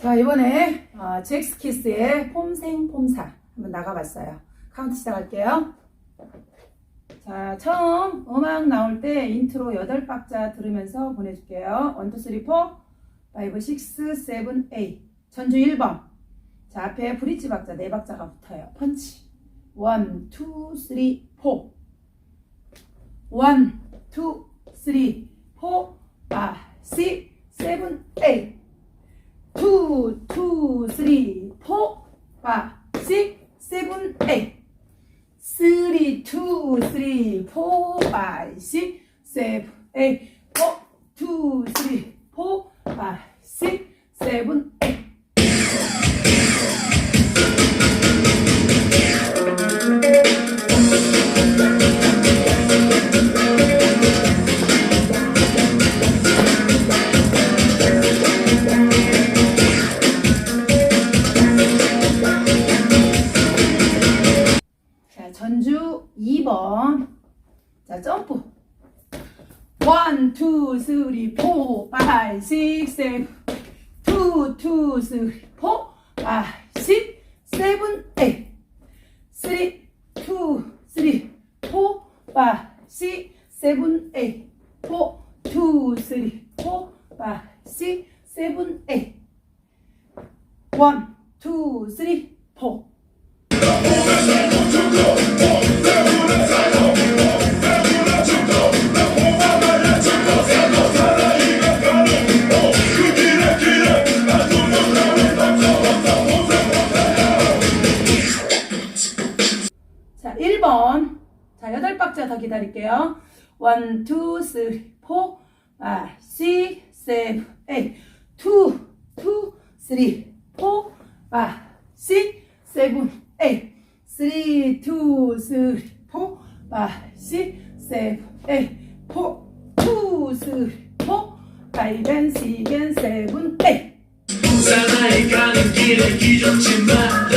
자, 이번에 젝스키스의 폼생폼사 한번 나가봤어요. 카운트 시작할게요. 자, 처음 음악 나올 때 인트로 8박자 들으면서 보내줄게요. 1, 2, 3, 4, 5, 6, 7, 8. 전주 1번. 자, 앞에 브릿지 박자 4박자가 붙어요. 펀치. 1, 2, 3, 4. 1, 2, 3, 4, 5, 6, 7, 8. 2, 2, 3, 4, 5, 6, 7, 8. 3, 2, 3, 4, 5, 6, 7, 8. 4, 2, 3, 4, 5, 6, 7, 8. 전주 2번. 자, 점프. 1, 2, 3, 4, 5, 6, 7. 2, 2, 3, 4, 5, 6, 7, 8. 3, 2, 3, 4, 5, 6, 7, 8. 4, 2, 3, 4, 5, 6, 7, 8. 1, 2, 3, 4. 자, 1번. 자, 8박자 더 기다릴게요. 1, 2, 3, 4, 5, 6, 7, 8. 2, 2, 3, 4, 5, 6, 7, 8. 3, 2, 3, 4, 5, 6, 7, 8. 4, 2, 3, 4, 5, 6, 7, 8. 사나이가는길에 기죽지 마라.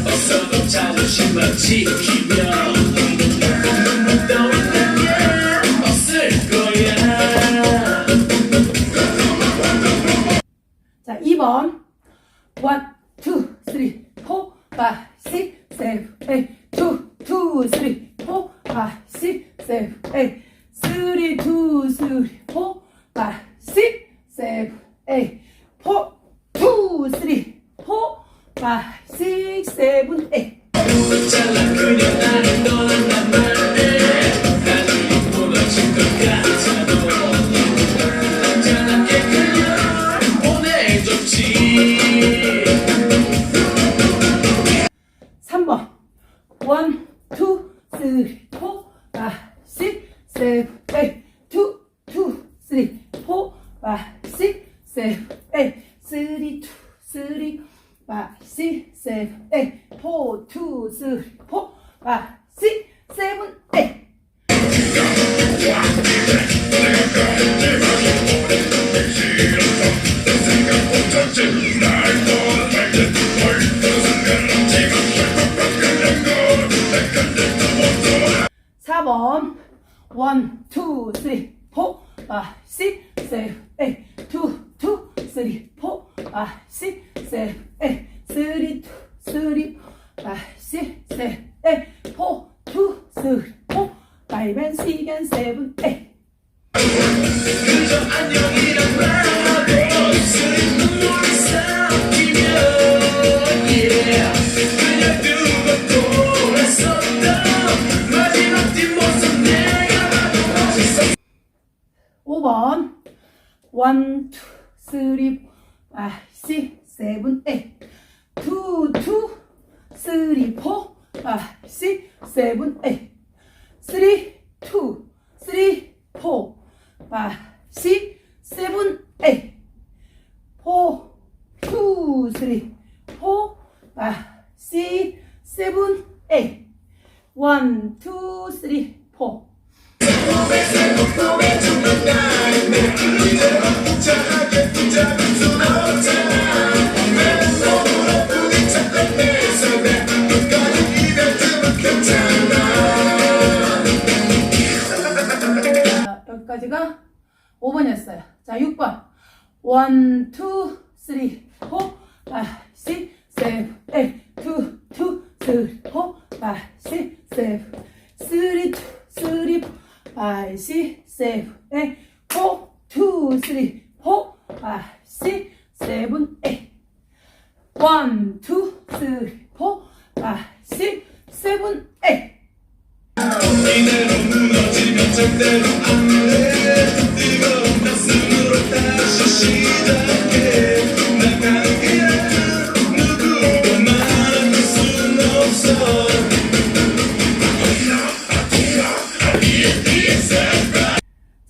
어서도 자존심만 지키며 너 있는 게 없을 거야. 자, 2번. 1, 2, 3, 4, 5, 6, 7, 8. 2, 2, 3, 4, 5, 6, 7, 8. 3, 2, 3, 4, 5, 6, 7, 8. 4, 2, 3, 4, 5, 6, 7, 8. 잘난 그녀 나를 떠난단 말에 나중에 무너질 것 같아도 남자답게 그녀를 보내줬지. 3번. 1, 2, 3, 4, 5, 6, 7, 8. 2, 2, 3, 4, 5, 6, 7, 8. 3, 2, 3, 5, 6, 7, 8. 4, 2, 3, 4, 5, 6, 7, 8. (4번) 1, 2, 3, 4, 5, 6, 7, 8. 2, 2, 3, 4, 5, 6, 7, 8. 3, 2, 3, 5, 6, 7, 8. 4, 2, 3, 4, 5, 6, 7, 8. 그저 안녕이란 말하고 입술에 눈물이 섞이면 그냥 두고 돌았었던 마지막 뒷모습 내가 봐도 멋있어. 5번 1, 2, 3, 5, 6, 7, 8. 2, 2, 3, 4, 5, 6, 7, 8. 3, 2, 3, 4, 5, 6, 7, 8. 4, 2, 3, 4, 5, 6, 7, 8. 1, 2, 3, 4. 여기까지가 5번이었어요. 자, 6번. 1, 2, 3, 4, 5, 6, 7, 8, 2, 2, 3, 4, 5, 6, 7, 3, 2, 3, 4, 5, 6, 7, 8, 4, 2, 3, 4, 5, 6, 7, 8. 1, 2, 3, 4, 5, 6, 7, 8. 이대로 무너지면 절대로 안돼 뜨거운 가슴으로 다시 시작해 나가는 길 누구도 말할 순 없어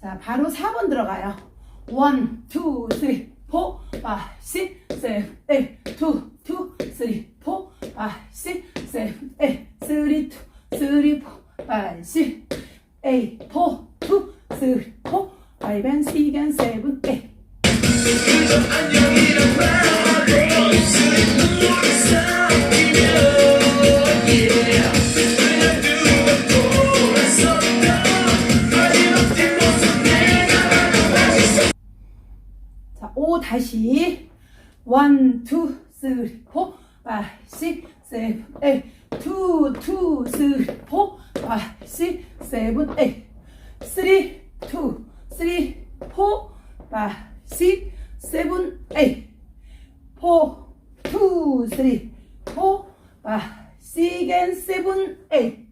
자, 바로 4번 들어가요. 1, 2, 3, 4, 5, 6, 7, 8, 2, 2, 3, 4, 5, 6, 7, 8, 3, 2, 3, 4, 5, 6, 8, 4, 2, 3, 4, 5, and 6, and 7, 8. 그저 안녕이란 말하고 입술이 눈물을 삼키며 yeah 그냥 두고 돌아섰다 마지막 뒷모습 내가 바라봤어 자, 5 다시 1, 2, 3, 4, 5, 6, 7, 8 2, 2, 3, 4, 5, 6, 7, 8 3, 2, 3, 4, 5, 6, 7, 8 4, 2, 3, 4, 5, 6, and 7, 8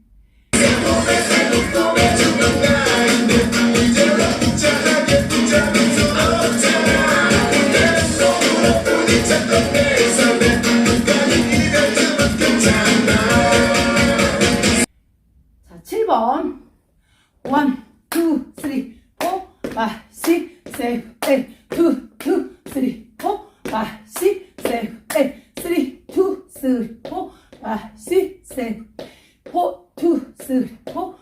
잘하게 붙잡을 수 없잖아 내 손으로 부딪혔던 내 삶에 끝까지 이별주면 괜찮아 자, 7번 1, 2, 3, 4, 5, 6, 7, 8 2, 2, 3, 4, 5, 6, 7, 8 3, 2, 3, 4, 5, 6, 7 4, 2, 3, 4, 5,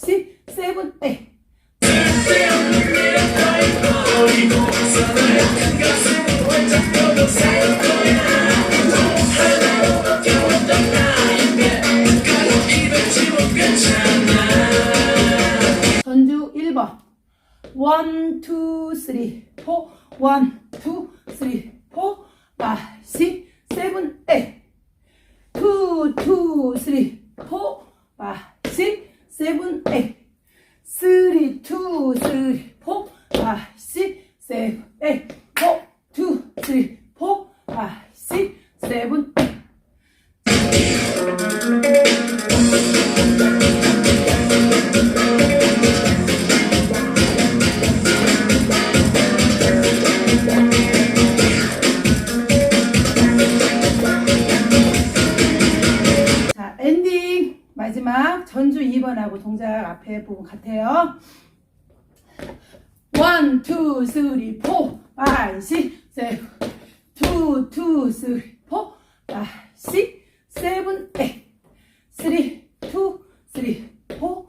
6, 7, 8 쓸데없는 미련 따윈 버리고 사나이가는 가슴을 활짝 펴고 살 거야 하나로 바뀌었던 나인데 끝까지 이별치면 괜찮아 전주 1번 1, 2, 3, 4 1, 2, 3, 4 5, 6, 7, 8 2, 2, 3, 4 5, 6, 7, 8 3, 2, 3, 4 5, 6, 7, 8 4, 2, 3, 4 5, 6, 7, 8 자, 엔딩 마지막 전주 2번하고 동작 앞에 부분 같아요. 1, 2, 3, 4, 5, 6, 7 2, 2, 3, 4, 5, 6, 7, 8 3, 2, 3, 4, 5,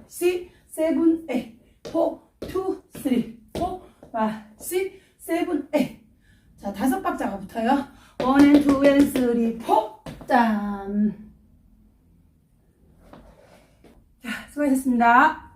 6, 7, 8 4, 2, 3, 4, 5, 6, 7, 8 자, 5박자가 붙어요. 1 and 2 and 3, 4 짠. 자, 수고하셨습니다.